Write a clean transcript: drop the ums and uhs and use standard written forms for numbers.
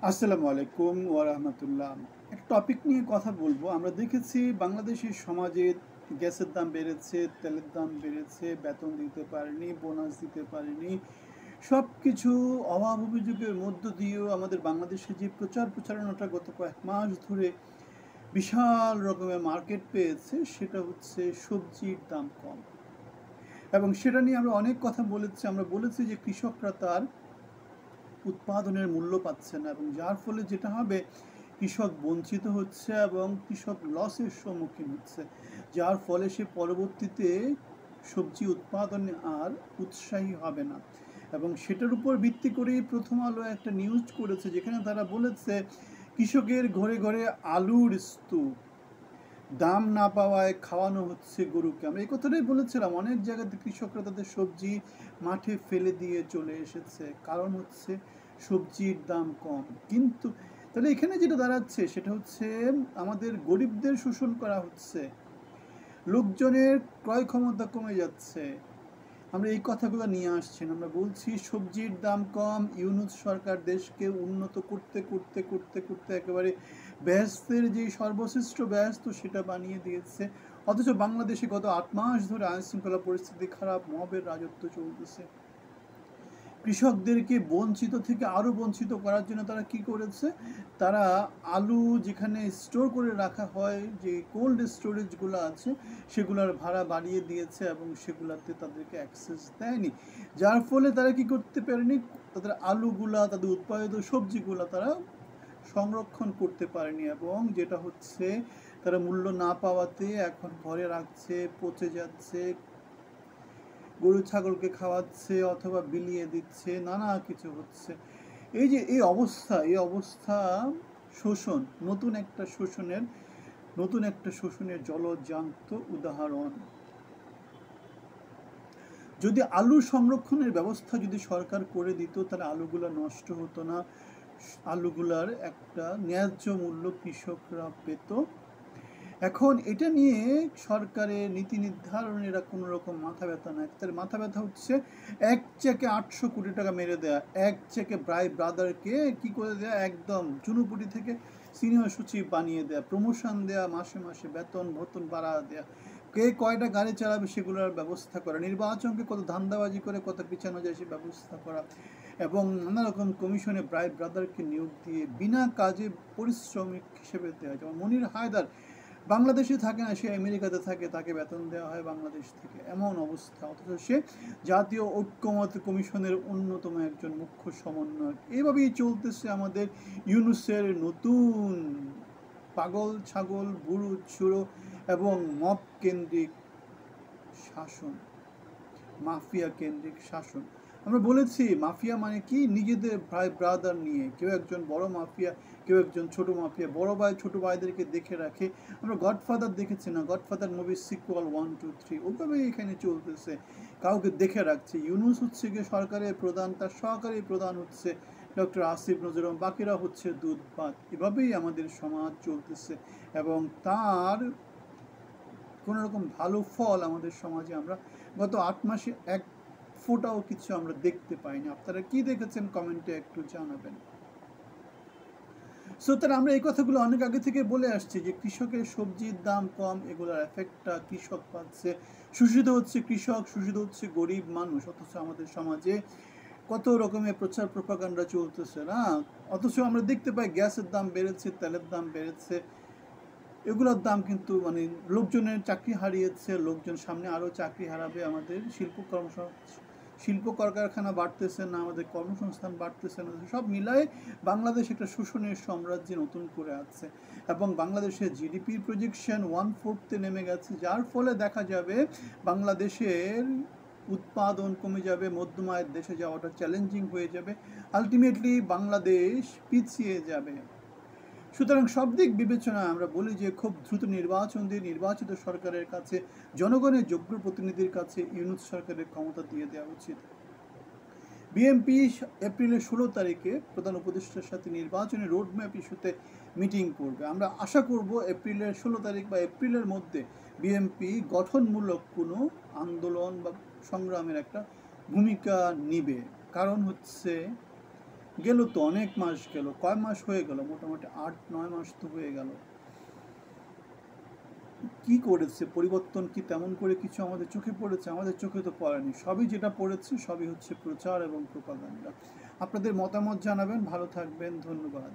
আসসালামু আলাইকুম ওয়া রাহমাতুল্লাহ। একটা টপিক নিয়ে কথা বলবো। আমরা দেখেছি বাংলাদেশের সমাজে গ্যাসের দাম বেড়েছে, তেলের দাম বেড়েছে, বেতন দিতে পারেনি, বোনাস দিতে পারেনি। সবকিছু অভাব অভিযোগের মধ্য দিয়েও আমাদের বাংলাদেশে যে প্রচারণাটা গত কয়েক মাস ধরে বিশাল রকমের মার্কেট পেয়েছে, সেটা হচ্ছে সবজির দাম কম। এবং সেটা নিয়ে আমরা অনেক কথা বলেছি। আমরা বলেছি যে কৃষকরা তার উৎপাদনের মূল্য পাচ্ছে না, এবং যার ফলে যেটা হবে, কৃষক বঞ্চিত হচ্ছে এবং কৃষক লসের সম্মুখীন হচ্ছে, যার ফলে সে পরবর্তীতে সবজি উৎপাদনে আর উৎসাহী হবে না। এবং সেটার উপর ভিত্তি করেই প্রথম আলো একটা নিউজ করেছে, যেখানে তারা বলেছে কৃষকের ঘরে ঘরে আলুর স্তূপ, দাম না পাওয়ায় খাওয়ানো হচ্ছে গরুকে। আমরা এই কথাটাই বলেছিলাম। অনেক জায়গাতে কৃষকরা তাদের সবজি মাঠে ফেলে দিয়ে চলে এসেছে, কারণ হচ্ছে সবজির দাম কম। কিন্তু তাহলে এখানে যেটা দাঁড়াচ্ছে সেটা হচ্ছে আমাদের গরিবদের শোষণ করা হচ্ছে, লোকজনের ক্রয় ক্ষমতা কমে যাচ্ছে। আমরা এই কথাগুলো নিয়ে আসছি না। আমরা বলছি সবজির দাম কম, ইউনূস সরকার দেশকে উন্নত করতে করতে করতে করতে একেবারে ব্যস্তের যে সর্বশ্রেষ্ঠ ব্যস্ত সেটা বানিয়ে দিয়েছে। অথচ বাংলাদেশে গত 8 মাস ধরে আইন শৃঙ্খলা পরিস্থিতি খারাপ, মবের রাজত্ব চলতেছে। কৃষকদেরকে বঞ্চিত থেকে আরও বঞ্চিত করার জন্য তারা কি করেছে, তারা আলু যেখানে স্টোর করে রাখা হয়, যে কোল্ড স্টোরেজগুলো আছে, সেগুলোর ভাড়া বাড়িয়ে দিয়েছে এবং সেগুলাতে তাদেরকে অ্যাক্সেস দেয়নি। যার ফলে তারা কি করতে পারেনি, তাদের আলুগুলা, তাদের উৎপাদিত সবজিগুলা তারা সংরক্ষণ করতে পারেনি। এবং যেটা হচ্ছে, তারা মূল্য না পাওয়াতে এখন ঘরে রাখছে, পচে যাচ্ছে, গরু ছাগলকে খাওয়াচ্ছে অথবা বিলিয়ে দিচ্ছে, নানা কিছু হচ্ছে। এই যে এই অবস্থা শোষণ, নতুন একটা শোষণের জলজ্যান্ত উদাহরণ। যদি আলু সংরক্ষণের ব্যবস্থা যদি সরকার করে দিত, তাহলে আলুগুলো নষ্ট হতো না, আলুগুলার একটা ন্যায্য মূল্য কৃষকরা পেত। এখন এটা নিয়ে সরকারের নীতি নির্ধারণেরা কোনো রকম মাথা ব্যথা নাই। তার মাথা ব্যথা হচ্ছে এক চেকে 800 কোটি টাকা মেরে দেয়া, এক চেকে ব্রাদারকে কি করে দেয়া, একদম চুনুপুটি থেকে সিনিয়র সচিব বানিয়ে দেয়া, প্রমোশন দেয়া, মাসে মাসে বেতন ভতন বাড়া দেয়া, কে কয়টা গাড়ি চালাবে সেগুলোর ব্যবস্থা করা, নির্বাচনকে কত ধান্দাবাজি করে কত পিছানো যায় সে ব্যবস্থা করা, এবং নানা রকম কমিশনে ব্রাদারকে নিয়োগ দিয়ে বিনা কাজে পরিশ্রমিক হিসেবে দেওয়া। যেমন মনির হায়দার বাংলাদেশে থাকে না, সে আমেরিকাতে থাকে, তাকে বেতন দেওয়া হয় বাংলাদেশ থেকে, এমন অবস্থা। অথচ সে জাতীয় ঐক্যমত কমিশনের অন্যতম একজন মুখ্য সমন্বয়ক। এইভাবেই চলতেছে আমাদের ইউনূসের নতুন পাগল ছাগল, বুড়ো ছুড়ো এবং মব কেন্দ্রিক শাসন, মাফিয়া কেন্দ্রিক শাসন। আমরা বলেছি মাফিয়া মানে কি, নিজেদের ভাই ব্রাদার নিয়ে কেউ একজন বড় মাফিয়া, কেউ একজন ছোট মাফিয়া, বড় ভাই ছোট ভাইদেরকে দেখে রাখে। আমরা গডফাদার দেখেছি না, গডফাদার মুভির সিকুয়াল 1, 2, 3, ওইভাবেই এখানে চলতেছে, কাউকে দেখে রাখছে। ইউনূস হচ্ছে গিয়ে সরকারের প্রধান, তার সহকারী প্রধান হচ্ছে ডক্টর আসিফ নজরুল, এবং বাকিরা হচ্ছে দুধ ভাত। এভাবেই আমাদের সমাজ চলতেছে, এবং তার কোনো রকম ভালো ফল আমাদের সমাজে আমরা গত 8 মাসে এক ফোঁটাও কিছু আমরা দেখতে পাইনি। আপনারা কি দেখেছেন কমেন্টে একটু জানাবেন। সো তারা আমরা এই কথাগুলো অনেক আগে থেকে বলে আসছি যে কৃষকের সবজির দাম কম, এগুলোর এফেক্টটা কৃষক পাচ্ছে, শোষিত হচ্ছে কৃষক, শোষিত হচ্ছে গরিব মানুষ। অথচ আমাদের সমাজে কত রকমের প্রচার প্রপাগান্ডা চলতেছে না। অথচ আমরা দেখতে পাই গ্যাসের দাম বেড়েছে, তেলের দাম বেড়েছে, এগুলোর দাম কিন্তু মানে লোকজনের চাকরি হারিয়েছে, লোকজন সামনে আরও চাকরি হারাবে, আমাদের শিল্প কলকারখানা বাড়তেছে না, আমাদের কর্মসংস্থান বাড়তেছে না। সব মিলায়ে বাংলাদেশ একটা শোষণের সাম্রাজ্যে নতুন করে আছে, এবং বাংলাদেশের জিডিপির প্রজেকশন 1/4 নেমে গেছে, যার ফলে দেখা যাবে বাংলাদেশের উৎপাদন কমে যাবে, মধ্যম আয়ের দেশে যাওয়াটা চ্যালেঞ্জিং হয়ে যাবে, আলটিমেটলি বাংলাদেশ পিছিয়ে যাবে। সুতরাং সব দিক বিবেচনায় আমরা বলি যে খুব দ্রুত নির্বাচন দিয়ে নির্বাচিত সরকারের কাছে, জনগণের যোগ্য প্রতিনিধির কাছে ইউনূস সরকারের ক্ষমতা দিয়ে দেওয়া উচিত। বিএনপি এপ্রিলের 16 তারিখে প্রধান উপদেষ্টার সাথে নির্বাচনী রোডম্যাপ ইস্যুতে মিটিং করবে। আমরা আশা করব এপ্রিলের 16 তারিখ বা এপ্রিলের মধ্যে বিএনপি গঠনমূলক কোনো আন্দোলন বা সংগ্রামের একটা ভূমিকা নিবে। কারণ হচ্ছে গেল তো অনেক মাস গেল, কয় মাস হয়ে গেল, মোটামুটি 8-9 মাস তো হয়ে গেল। কি করেছে পরিবর্তন? কি তেমন করে কিছু আমাদের চোখে পড়েছে? আমাদের চোখে তো পড়েনি। সবই যেটা পড়েছে সবই হচ্ছে প্রচার এবং প্রোপাগান্ডা। আপনাদের মতামত জানাবেন। ভালো থাকবেন। ধন্যবাদ।